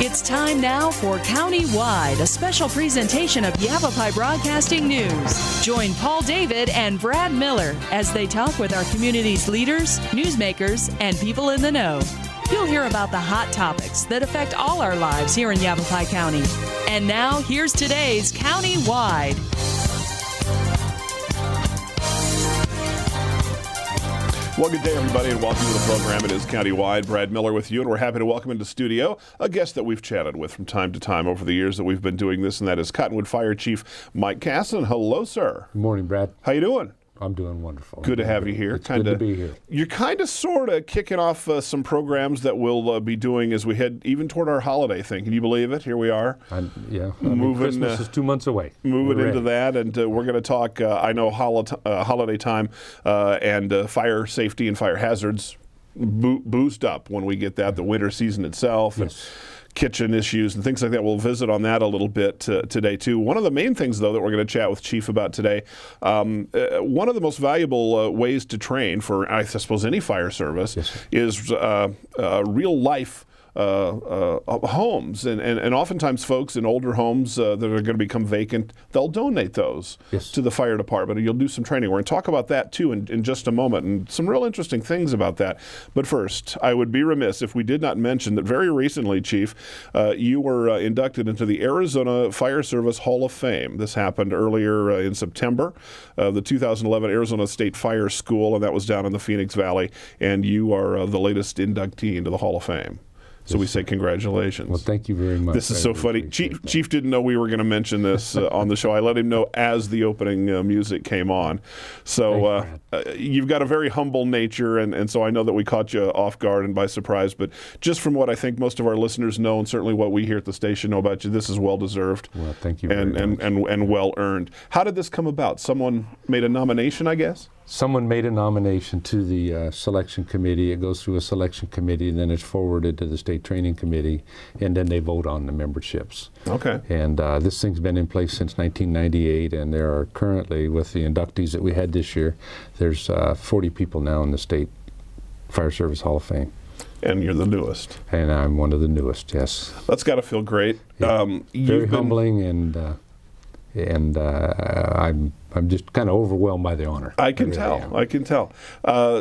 It's time now for County-Wide, a special presentation of Yavapai Broadcasting News. Join Paul David and Brad Miller as they talk with our community's leaders, newsmakers, and people in the know. You'll hear about the hot topics that affect all our lives here in Yavapai County. And now, here's today's County-Wide. Well, good day, everybody, and welcome to the program. It is County-Wide. Brad Miller with you, and we're happy to welcome into studio a guest that we've chatted with from time to time over the years that we've been doing this, and that is Cottonwood Fire Chief Mike Casson. Hello, sir. Good morning, Brad. How you doing? I'm doing wonderful. Good to have you here. It's good to be here. You're kind of, sort of kicking off some programs that we'll be doing as we head even toward our holiday thing. Can you believe it? Here we are. Christmas is 2 months away. Moving into that, and we're going to talk, I know, holiday time and fire safety and fire hazards boost up when we get that, the winter season itself. Yes. And kitchen issues and things like that. We'll visit on that a little bit today, too. One of the main things, though, that we're going to chat with Chief about today, one of the most valuable ways to train for, I suppose, any fire service is real-life homes, and oftentimes folks in older homes that are going to become vacant, they'll donate those to the fire department, and you'll do some training. We're going to talk about that too in just a moment, and some real interesting things about that. But first, I would be remiss if we did not mention that very recently, Chief, you were inducted into the Arizona Fire Service Hall of Fame. This happened earlier in September, the 2011 Arizona State Fire School, and that was down in the Phoenix Valley, and you are the latest inductee into the Hall of Fame. So we say congratulations. Well, thank you very much. This is so funny. Chief didn't know we were going to mention this on the show. I let him know as the opening music came on. So you've got a very humble nature, and so I know that we caught you off guard and by surprise. But just from what I think most of our listeners know, and certainly what we here at the station know about you, this is well-deserved. Well, thank you very much. And well-earned. How did this come about? Someone made a nomination, I guess? Someone made a nomination to the selection committee. It goes through a selection committee, and then it's forwarded to the state training committee, and then they vote on the memberships. Okay. And this thing's been in place since 1998, and there are currently, with the inductees that we had this year, there's 40 people now in the State Fire Service Hall of Fame. And you're the newest. And I'm one of the newest, yes. That's got to feel great. Yeah. Very humbling, and I'm just kind of overwhelmed by the honor. I can tell.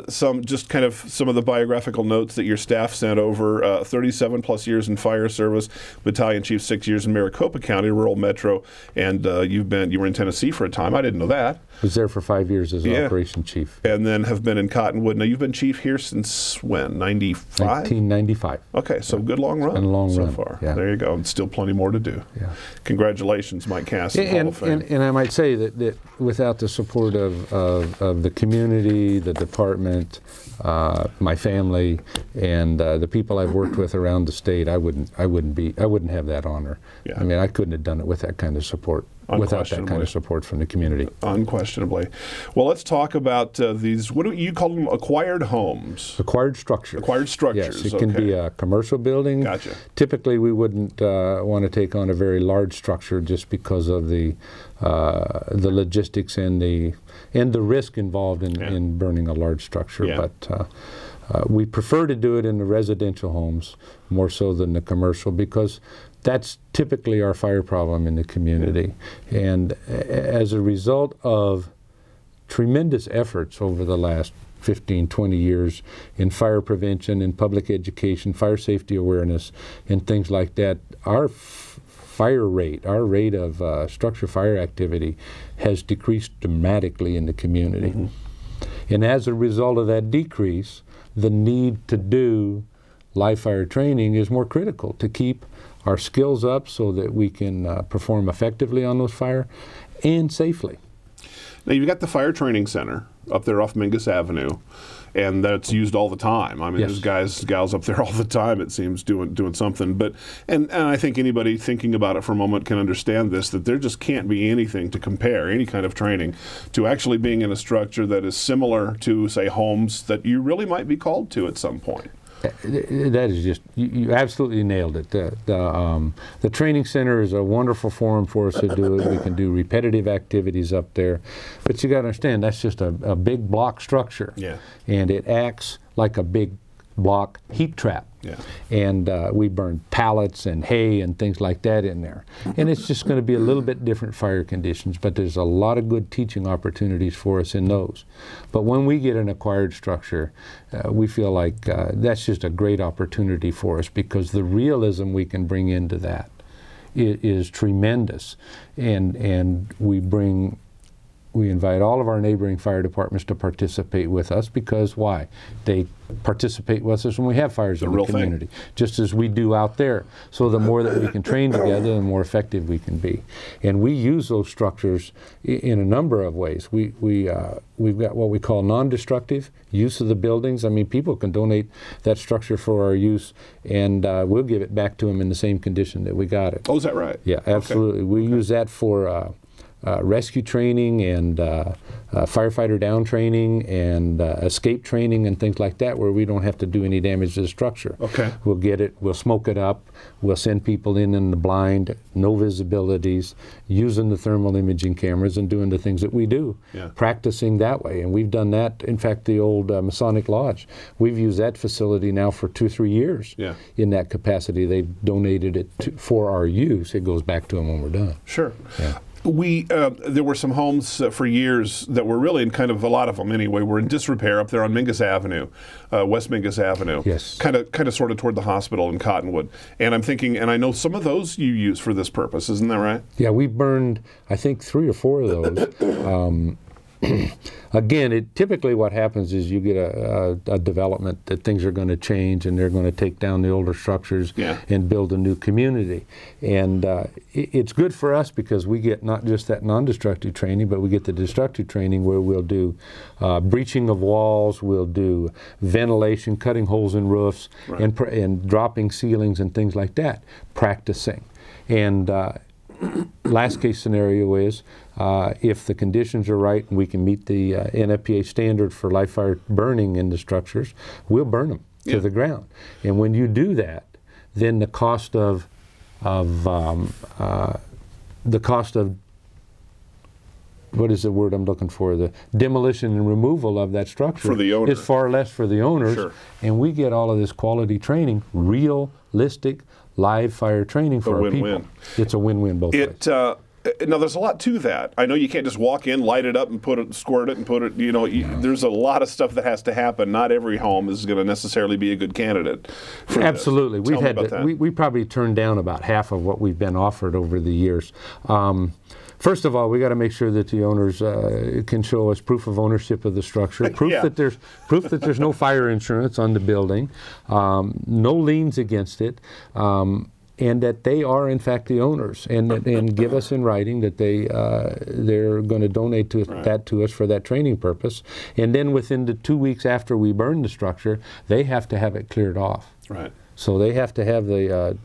Some of the biographical notes that your staff sent over: 37 plus years in fire service, battalion chief, 6 years in Maricopa County, rural metro, and you were in Tennessee for a time. I didn't know that. Was there for 5 years as operation chief, and then have been in Cottonwood. Now you've been chief here since when? 95. 1995. Okay, so good long run. And a long so run far. Yeah. There you go. And still plenty more to do. Yeah. Congratulations, Mike Casson, Hall of Fame. And I might say that without the support of the community, the department, my family, and the people I've worked with around the state, I wouldn't have that honor. Yeah. I mean, I couldn't have done it with that kind of support. Without that kind of support from the community. Unquestionably. Well, let's talk about these, what do you call them, acquired homes? Acquired structures. Acquired structures. Yes, it can be a commercial building. Gotcha. Typically, we wouldn't want to take on a very large structure just because of the logistics and the risk involved in burning a large structure. Yeah. But we prefer to do it in the residential homes more so than the commercial, because that's typically our fire problem in the community. And as a result of tremendous efforts over the last 15, 20 years in fire prevention, in public education, fire safety awareness, and things like that, our rate of structure fire activity has decreased dramatically in the community. Mm-hmm. And as a result of that decrease, the need to do live fire training is more critical to keep our skills up so that we can perform effectively on those fire and safely. Now, you've got the Fire Training Center up there off Mingus Avenue, and that's used all the time. I mean, there's gals up there all the time, it seems, doing something. But and I think anybody thinking about it for a moment can understand this, that there just can't be anything to compare, any kind of training, to actually being in a structure that is similar to, say, homes that you really might be called to at some point. That is just, you absolutely nailed it. The training center is a wonderful forum for us to do it. We can do repetitive activities up there. But you got to understand, that's just a big block structure. Yeah. And it acts like a big block heat trap. Yeah. And we burn pallets and hay and things like that in there. And it's just going to be a little bit different fire conditions, but there's a lot of good teaching opportunities for us in those. But when we get an acquired structure, we feel like that's just a great opportunity for us, because the realism we can bring into that is tremendous. And we invite all of our neighboring fire departments to participate with us, because why? They participate with us when we have fires in the community, just as we do out there. So the more that we can train together, the more effective we can be. And we use those structures in a number of ways. We've got what we call non-destructive use of the buildings. I mean, people can donate that structure for our use, and we'll give it back to them in the same condition that we got it. Oh, is that right? Yeah, absolutely. Okay. We use that for rescue training and firefighter down training and escape training and things like that, where we don't have to do any damage to the structure. Okay. We'll get it, we'll smoke it up, we'll send people in the blind, no visibilities, using the thermal imaging cameras and doing the things that we do, practicing that way. And we've done that. In fact, the old Masonic Lodge, we've used that facility now for 2 or 3 years in that capacity. They donated it for our use. It goes back to them when we're done. Sure. Yeah. There were some homes for years that were really, in kind of a lot of them anyway, were in disrepair up there on Mingus Avenue, West Mingus Avenue. Yes. Kind of sort of toward the hospital in Cottonwood. And I'm thinking, and I know some of those you use for this purpose, isn't that right? Yeah, we burned, I think, 3 or 4 of those. Again, typically what happens is you get a development that things are going to change, and they're going to take down the older structures and build a new community. And it's good for us, because we get not just that non-destructive training, but we get the destructive training where we'll do breaching of walls, we'll do ventilation, cutting holes in roofs, and dropping ceilings and things like that, practicing. And last case scenario is if the conditions are right and we can meet the NFPA standard for live fire burning in the structures, we'll burn them to the ground. And when you do that, then the cost of what is the word I'm looking for? The demolition and removal of that structure for the owner is far less for the owners. Sure. And we get all of this quality training, realistic live fire training for our people. It's a win-win both ways. Now, there's a lot to that. I know you can't just walk in, light it up, and squirt it, and put it. You know, there's a lot of stuff that has to happen. Not every home is going to necessarily be a good candidate for Absolutely. this. We probably turned down about half of what we've been offered over the years. First of all, we got to make sure that the owners can show us proof of ownership of the structure, proof that there's no fire insurance on the building, no liens against it, and that they are in fact the owners, and give us in writing that they're going to donate that to us for that training purpose. And then within the 2 weeks after we burn the structure, they have to have it cleared off. Right. So they have to have the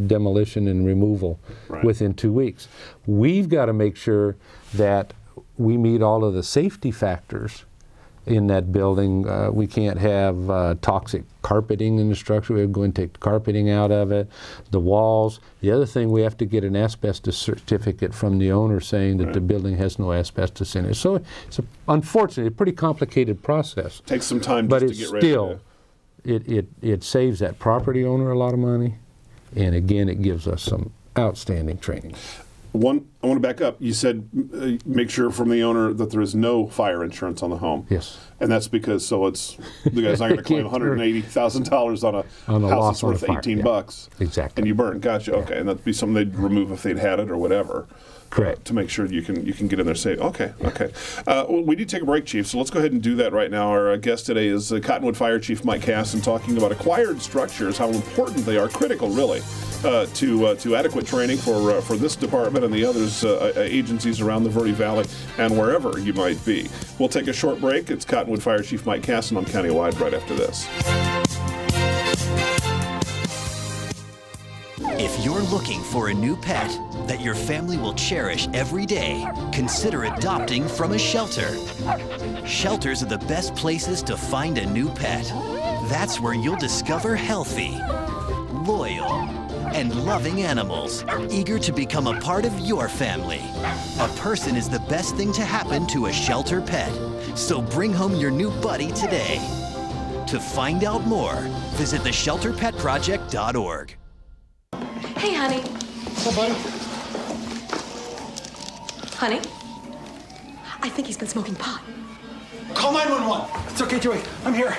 demolition and removal within 2 weeks. We've got to make sure that we meet all of the safety factors in that building. We can't have toxic carpeting in the structure. We have to go and take the carpeting out of it, the walls. The other thing, we have to get an asbestos certificate from the owner saying that the building has no asbestos in it. So it's unfortunately a pretty complicated process. Takes some time just to get ready. But it saves that property owner a lot of money, and again, it gives us some outstanding training. I want to back up. You said make sure from the owner that there is no fire insurance on the home. Yes. And that's because the guy's not going to claim $180,000 on a house that's worth $18. Exactly. And you burn. Gotcha. Okay. And that'd be something they'd remove if they'd had it or whatever. Correct. To make sure you can get in there safe. Okay. Well, we need to take a break, Chief, so let's go ahead and do that right now. Our guest today is Cottonwood Fire Chief Mike Casson, talking about acquired structures, how important they are, critical really, to adequate training for this department and the others agencies around the Verde Valley and wherever you might be. We'll take a short break. It's Cottonwood Fire Chief Mike Casson on Countywide right after this. If you're looking for a new pet that your family will cherish every day, consider adopting from a shelter. Shelters are the best places to find a new pet. That's where you'll discover healthy, loyal, and loving animals, eager to become a part of your family. A person is the best thing to happen to a shelter pet, so bring home your new buddy today. To find out more, visit theshelterpetproject.org. Hey, honey. What's up, buddy? Honey? I think he's been smoking pot. Call 911. It's okay, Joey. I'm here.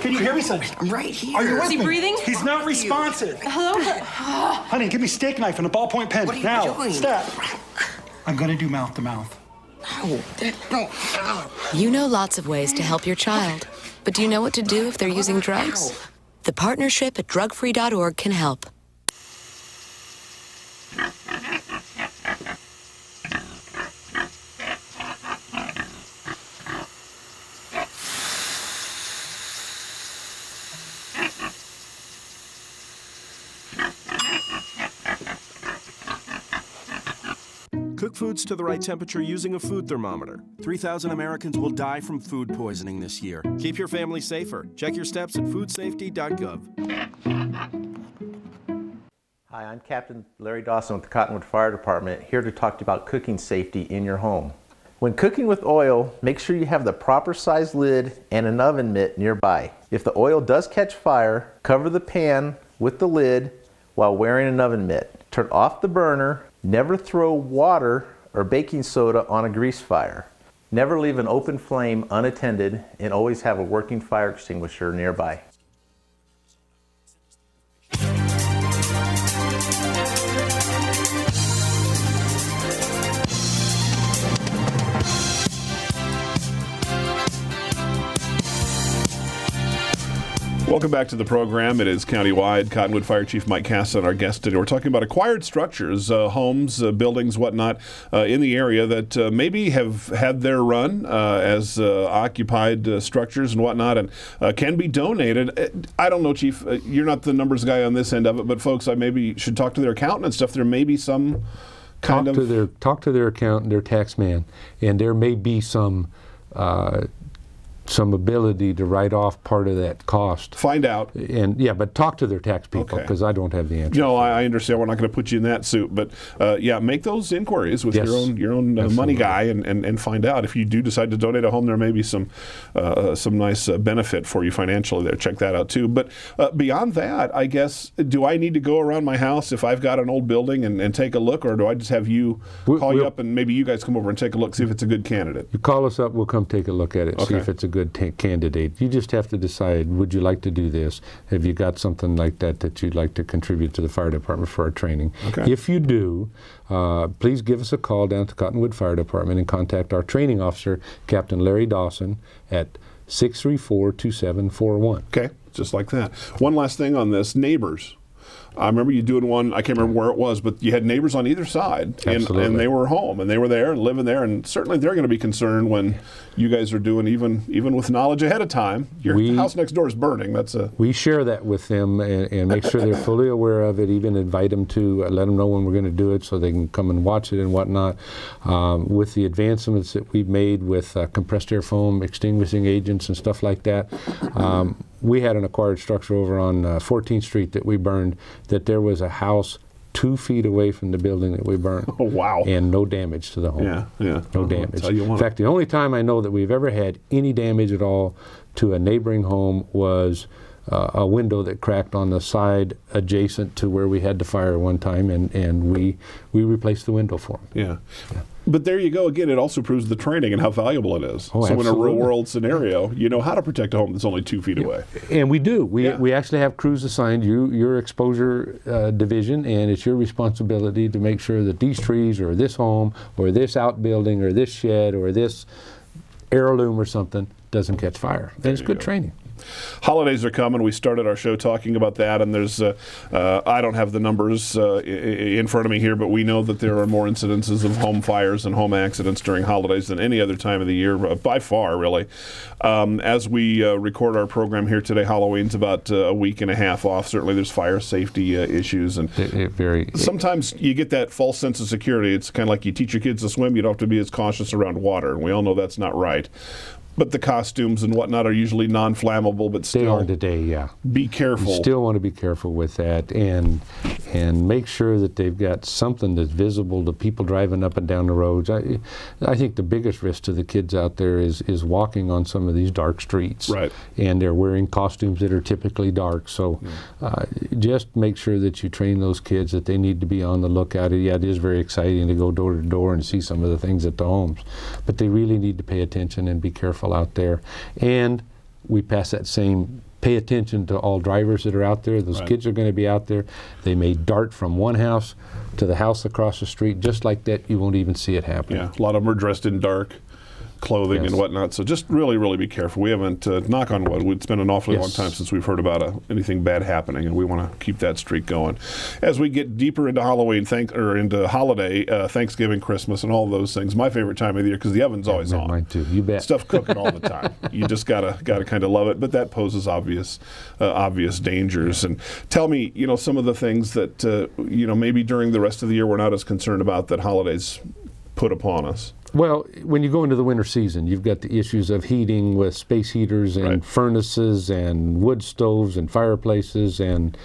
Can you hear me, son? I'm right here. Are you with Is he me? breathing? He's not responsive. Hello? Honey, give me a steak knife and a ballpoint pen. What are you now, doing? Stop. I'm gonna do mouth to mouth. No. You know lots of ways to help your child, but do you know what to do if they're using drugs? The partnership at drugfree.org can help. Cook foods to the right temperature using a food thermometer. 3,000 Americans will die from food poisoning this year. Keep your family safer. Check your steps at foodsafety.gov. Hi, I'm Captain Larry Dawson with the Cottonwood Fire Department, here to talk to you about cooking safety in your home. When cooking with oil, make sure you have the proper size lid and an oven mitt nearby. If the oil does catch fire, cover the pan with the lid while wearing an oven mitt. Turn off the burner. Never throw water or baking soda on a grease fire. Never leave an open flame unattended, and always have a working fire extinguisher nearby. Welcome back to the program. It is Countywide. Cottonwood Fire Chief Mike Casson, our guest today. We're talking about acquired structures, homes, buildings, whatnot, in the area that maybe have had their run as occupied structures and whatnot, and can be donated. I don't know, Chief, you're not the numbers guy on this end of it, but folks, I maybe should talk to their accountant and stuff. There may be some kind of... Talk to their accountant, their tax man, and there may be some ability to write off part of that cost. Find out. And yeah, but talk to their tax people, because I don't have the answer. No, I understand. We're not going to put you in that suit, but yeah, make those inquiries with your own money guy and find out. If you do decide to donate a home, there may be some nice benefit for you financially there. Check that out too. But beyond that, I guess, do I need to go around my house if I've got an old building and take a look, or do I just have you call you up and maybe you guys come over and take a look, see if it's a good candidate? You call us up, we'll come take a look at it, see if it's a good candidate. You just have to decide, would you like to do this? Have you got something like that you'd like to contribute to the fire department for our training? If you do, please give us a call down to Cottonwood Fire Department and contact our training officer, Captain Larry Dawson, at 634-2741. Okay, just like that. One last thing on this, neighbors. I remember you doing one, I can't remember where it was, but you had neighbors on either side, and they were home, and they were there and living there, and certainly they're going to be concerned when you guys are doing, even with knowledge ahead of time, the house next door is burning. We share that with them and make sure they're fully aware of it, even invite them to let them know when we're going to do it so they can come and watch it and whatnot. With the advancements that we've made with compressed air foam, extinguishing agents and stuff like that, we had an acquired structure over on 14th Street that we burned, that there was a house 2 feet away from the building that we burned. Oh, wow. And no damage to the home. No damage. In fact, the only time I know that we've ever had any damage at all to a neighboring home was a window that cracked on the side adjacent to where we had the fire one time, and we replaced the window for them. But there you go again. It also proves the training and how valuable it is. So in a real world scenario, you know how to protect a home that's only 2 feet away. And we do. We actually have crews assigned, your exposure division, and it's your responsibility to make sure that these trees or this home or this outbuilding or this shed or this heirloom or something doesn't catch fire. And it's good training. Holidays are coming. We started our show talking about that, and there's I don't have the numbers in front of me here, but we know that there are more incidences of home fires and home accidents during holidays than any other time of the year, by far, really. As we record our program here today, Halloween's about a week and a half off. Certainly there's fire safety issues, and sometimes you get that false sense of security. It's kind of like you teach your kids to swim, you don't have to be as cautious around water, and we all know that's not right. But the costumes and whatnot are usually non-flammable, but still. They are today, yeah. Be careful. You still want to be careful with that, and and make sure that they've got something that's visible to people driving up and down the roads. I think the biggest risk to the kids out there is walking on some of these dark streets. Right. And they're wearing costumes that are typically dark. So just make sure that you train those kids that they need to be on the lookout. Yeah, it is very exciting to go door to door and see some of the things at the homes, but they really need to pay attention and be careful out there. And we pass that same pay attention to all drivers that are out there. Those kids are going to be out there. They may dart from one house to the house across the street just like that. You won't even see it happen. Yeah, a lot of them are dressed in dark clothing and whatnot, so just really, really be careful. We haven't, knock on wood, it's been an awfully long time since we've heard about anything bad happening, and we want to keep that streak going. As we get deeper into Halloween, into holiday, Thanksgiving, Christmas, and all those things, my favorite time of the year, because the oven's always on. Mine too, you bet. Stuff cooking all the time. You just gotta kind of love it, but that poses obvious dangers. And tell me, some of the things that, maybe during the rest of the year we're not as concerned about that holidays put upon us. Well, when you go into the winter season, you've got the issues of heating with space heaters and furnaces and wood stoves and fireplaces and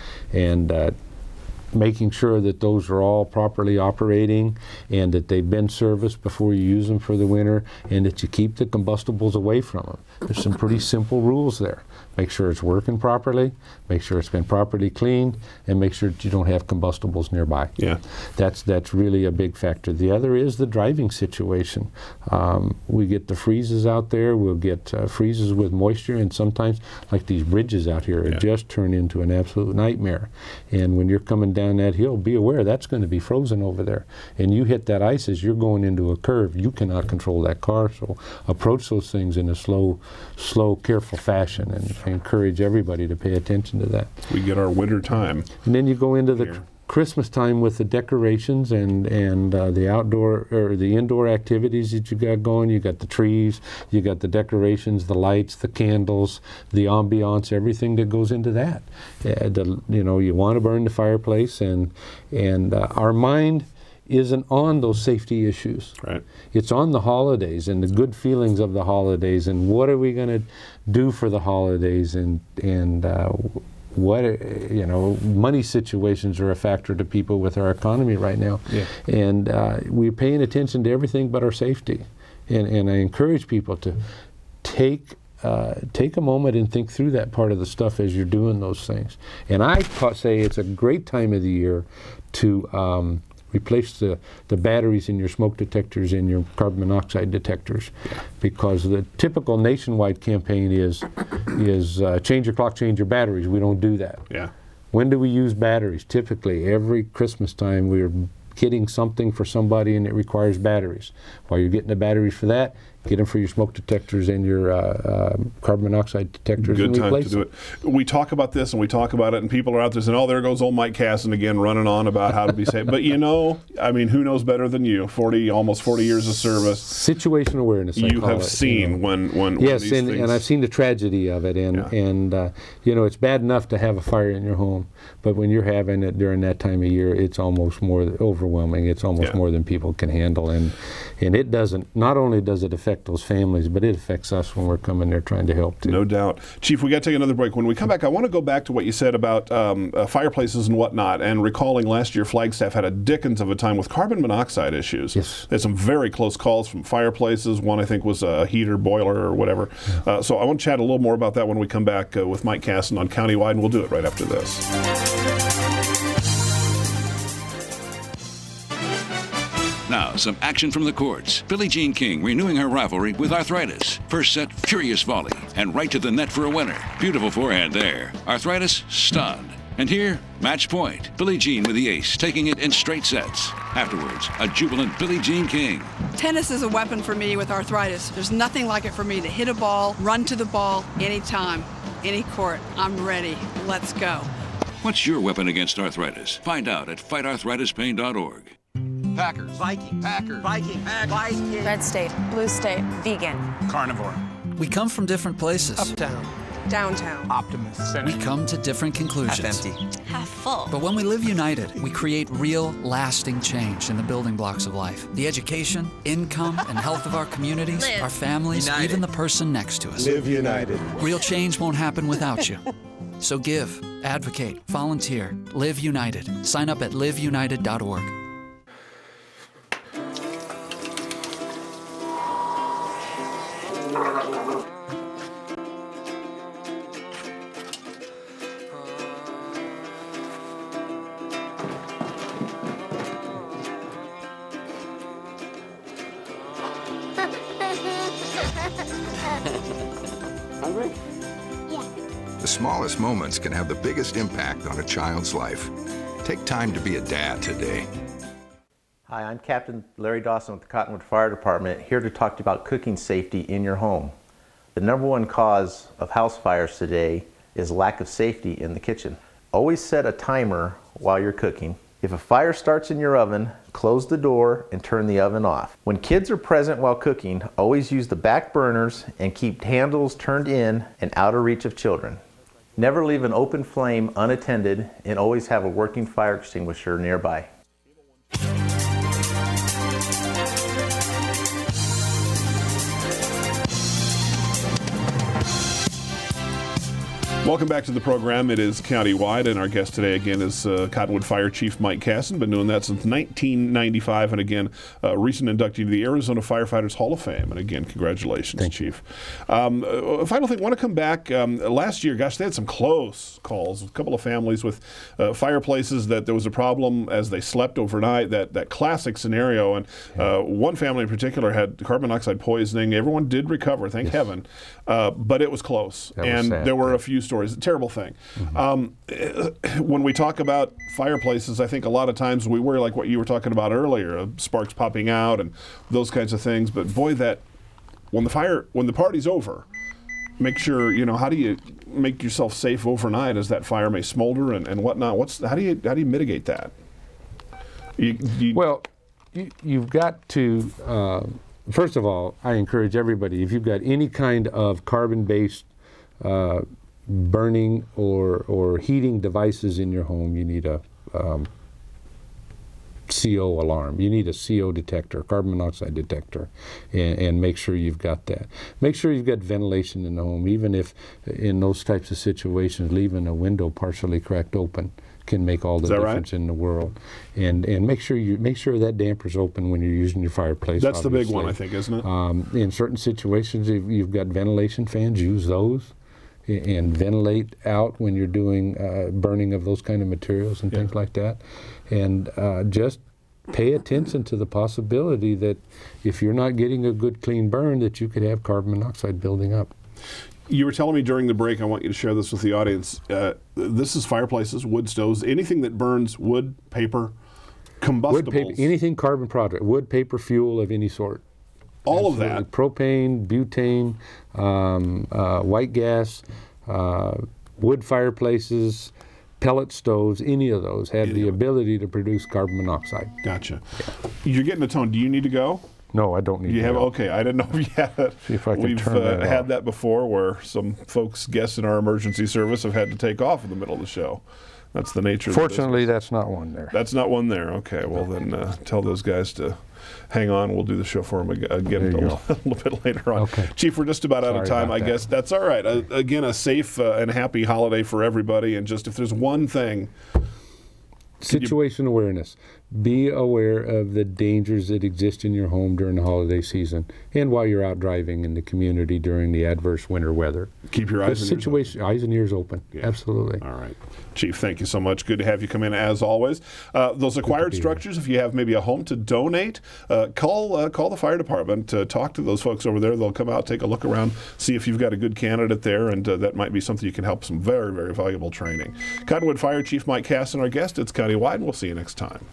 making sure that those are all properly operating and that they've been serviced before you use them for the winter, and that you keep the combustibles away from them. There's some pretty simple rules there. Make sure it's working properly, make sure it's been properly cleaned, and make sure that you don't have combustibles nearby. Yeah. That's really a big factor. The other is the driving situation. We get the freezes out there, we'll get freezes with moisture, and sometimes, like these bridges out here, it just turn into an absolute nightmare. And when you're coming down that hill, be aware that's going to be frozen over there. And you hit that ice as you're going into a curve, you cannot control that car, so approach those things in a slow, careful fashion, and encourage everybody to pay attention to that. We get our winter time. And then you go into the Christmas time with the decorations and the outdoor or the indoor activities that you got going. You got the trees, you got the decorations, the lights, the candles, the ambiance, everything that goes into that. You want to burn the fireplace, and our mind isn't on those safety issues. Right. It's on the holidays and the good feelings of the holidays, and what are we going to do for the holidays, and what money situations are a factor to people with our economy right now. Yeah. And we're paying attention to everything but our safety. And I encourage people to take a moment and think through that part of the stuff as you're doing those things. And I say it's a great time of the year to replace the batteries in your smoke detectors and your carbon monoxide detectors, because the typical nationwide campaign is change your clock, change your batteries. We don't do that. Yeah. When do we use batteries? Typically every Christmas time we're getting something for somebody and it requires batteries. While you're getting the batteries for that, get them for your smoke detectors and your carbon monoxide detectors. Good and time replace to do them. it. We talk about this and we talk about it, and people are out there saying, "Oh, there goes old Mike Casson again, running on about how to be safe." But who knows better than you? Almost 40 years of service. Situation awareness. You have seen when yes, these things. And I've seen the tragedy of it, and it's bad enough to have a fire in your home, but when you're having it during that time of year, it's almost more overwhelming. It's almost more than people can handle, and it doesn't. Not only does it affect those families, but it affects us when we're coming there trying to help too. No doubt. Chief, we got to take another break. When we come back, I want to go back to what you said about fireplaces and whatnot, and recalling last year Flagstaff had a dickens of a time with carbon monoxide issues. Yes. There's some very close calls from fireplaces. One, I think, was a heater, boiler, or whatever. So I want to chat a little more about that when we come back with Mike Casson on Countywide, and we'll do it right after this. Now, some action from the courts. Billie Jean King renewing her rivalry with Arthritis. First set, furious volley, and right to the net for a winner. Beautiful forehand there. Arthritis, stunned. And here, match point. Billie Jean with the ace, taking it in straight sets. Afterwards, a jubilant Billie Jean King. Tennis is a weapon for me with arthritis. There's nothing like it for me to hit a ball, run to the ball, anytime, any court. I'm ready. Let's go. What's your weapon against arthritis? Find out at fightarthritispain.org. Packers. Viking. Packers. Viking. Viking. Red state, blue state, vegan. Carnivore. We come from different places. Uptown. Downtown. Optimist. We come to different conclusions. Half empty. Half full. But when we live united, we create real, lasting change in the building blocks of life. The education, income, and health of our communities, our families, united. even the person next to us. Live united. Real change won't happen without you. So give. advocate, volunteer, Live United. Sign up at liveunited.org. Hungry? Yeah. The smallest moments can have the biggest impact on a child's life. Take time to be a dad today. Hi, I'm Captain Larry Dawson with the Cottonwood Fire Department, here to talk to you about cooking safety in your home. The number one cause of house fires today is lack of safety in the kitchen. Always set a timer while you're cooking. If a fire starts in your oven, close the door and turn the oven off. When kids are present while cooking, always use the back burners and keep handles turned in and out of reach of children. Never leave an open flame unattended, and always have a working fire extinguisher nearby. Welcome back to the program. It is Countywide, and our guest today again is Cottonwood Fire Chief Mike Casson. Been doing that since 1995, and again, recent inductee to the Arizona Firefighters Hall of Fame. And again, congratulations, Chief. Final thing, want to come back. Last year, gosh, they had some close calls. A couple of families with fireplaces that there was a problem as they slept overnight. That classic scenario, and one family in particular had carbon monoxide poisoning. Everyone did recover, thank heaven, but it was close, and there were a few stories. A terrible thing. When we talk about fireplaces, I think a lot of times we worry, like what you were talking about earlier, sparks popping out and those kinds of things. But boy, that when the party's over, make sure, how do you make yourself safe overnight as that fire may smolder and whatnot? How do you mitigate that? Well, you've got to first of all, I encourage everybody, if you've got any kind of carbon-based burning or heating devices in your home, you need a CO alarm. You need a CO detector, carbon monoxide detector, and make sure you've got that. Make sure you've got ventilation in the home, even if in those types of situations, leaving a window partially cracked open can make all the difference in the world. And make sure that damper's open when you're using your fireplace. That's obviously the big one, I think, isn't it? In certain situations, if you've got ventilation fans, use those and ventilate out when you're doing burning of those kind of materials and things like that. And just pay attention to the possibility that if you're not getting a good clean burn, that you could have carbon monoxide building up. You were telling me during the break, I want you to share this with the audience. This is fireplaces, wood stoves, anything that burns wood, paper, combustibles. Wood, paper, anything carbon product, wood, paper, fuel of any sort. All Absolutely. of that. Propane, butane, white gas, wood fireplaces, pellet stoves, any of those have the ability to produce carbon monoxide. Gotcha. You're getting the tone. Do you need to go? No, I don't need to go. Okay, I didn't know if you had it. See if I can We've turn that had off. that before where some folks, guests in our emergency service, have had to take off in the middle of the show. That's the nature of the business. Fortunately, that's not one there. That's not one there. Okay, well then tell those guys to hang on. We'll do the show for them again a little bit later on. Okay. Chief, we're just about out of time, I guess. That's all right. Again, a safe and happy holiday for everybody. And just if there's one thing... Situation awareness. Be aware of the dangers that exist in your home during the holiday season and while you're out driving in the community during the adverse winter weather. Keep your eyes and ears open. Yeah. Absolutely. All right. Chief, thank you so much. Good to have you come in as always. Those acquired structures, if you have maybe a home to donate, call the fire department to talk to those folks over there. They'll come out, take a look around, see if you've got a good candidate there, and that might be something you can help some very, very valuable training. Cottonwood Fire Chief Mike Casson, our guest. It's Countywide, and we'll see you next time.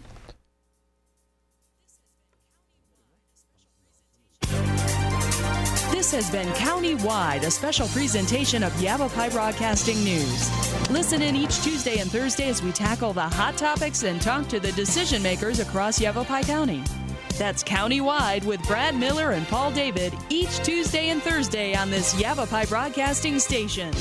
This has been Countywide, a special presentation of Yavapai Broadcasting News. Listen in each Tuesday and Thursday as we tackle the hot topics and talk to the decision makers across Yavapai County. That's Countywide with Brad Miller and Paul David each Tuesday and Thursday on this Yavapai Broadcasting station.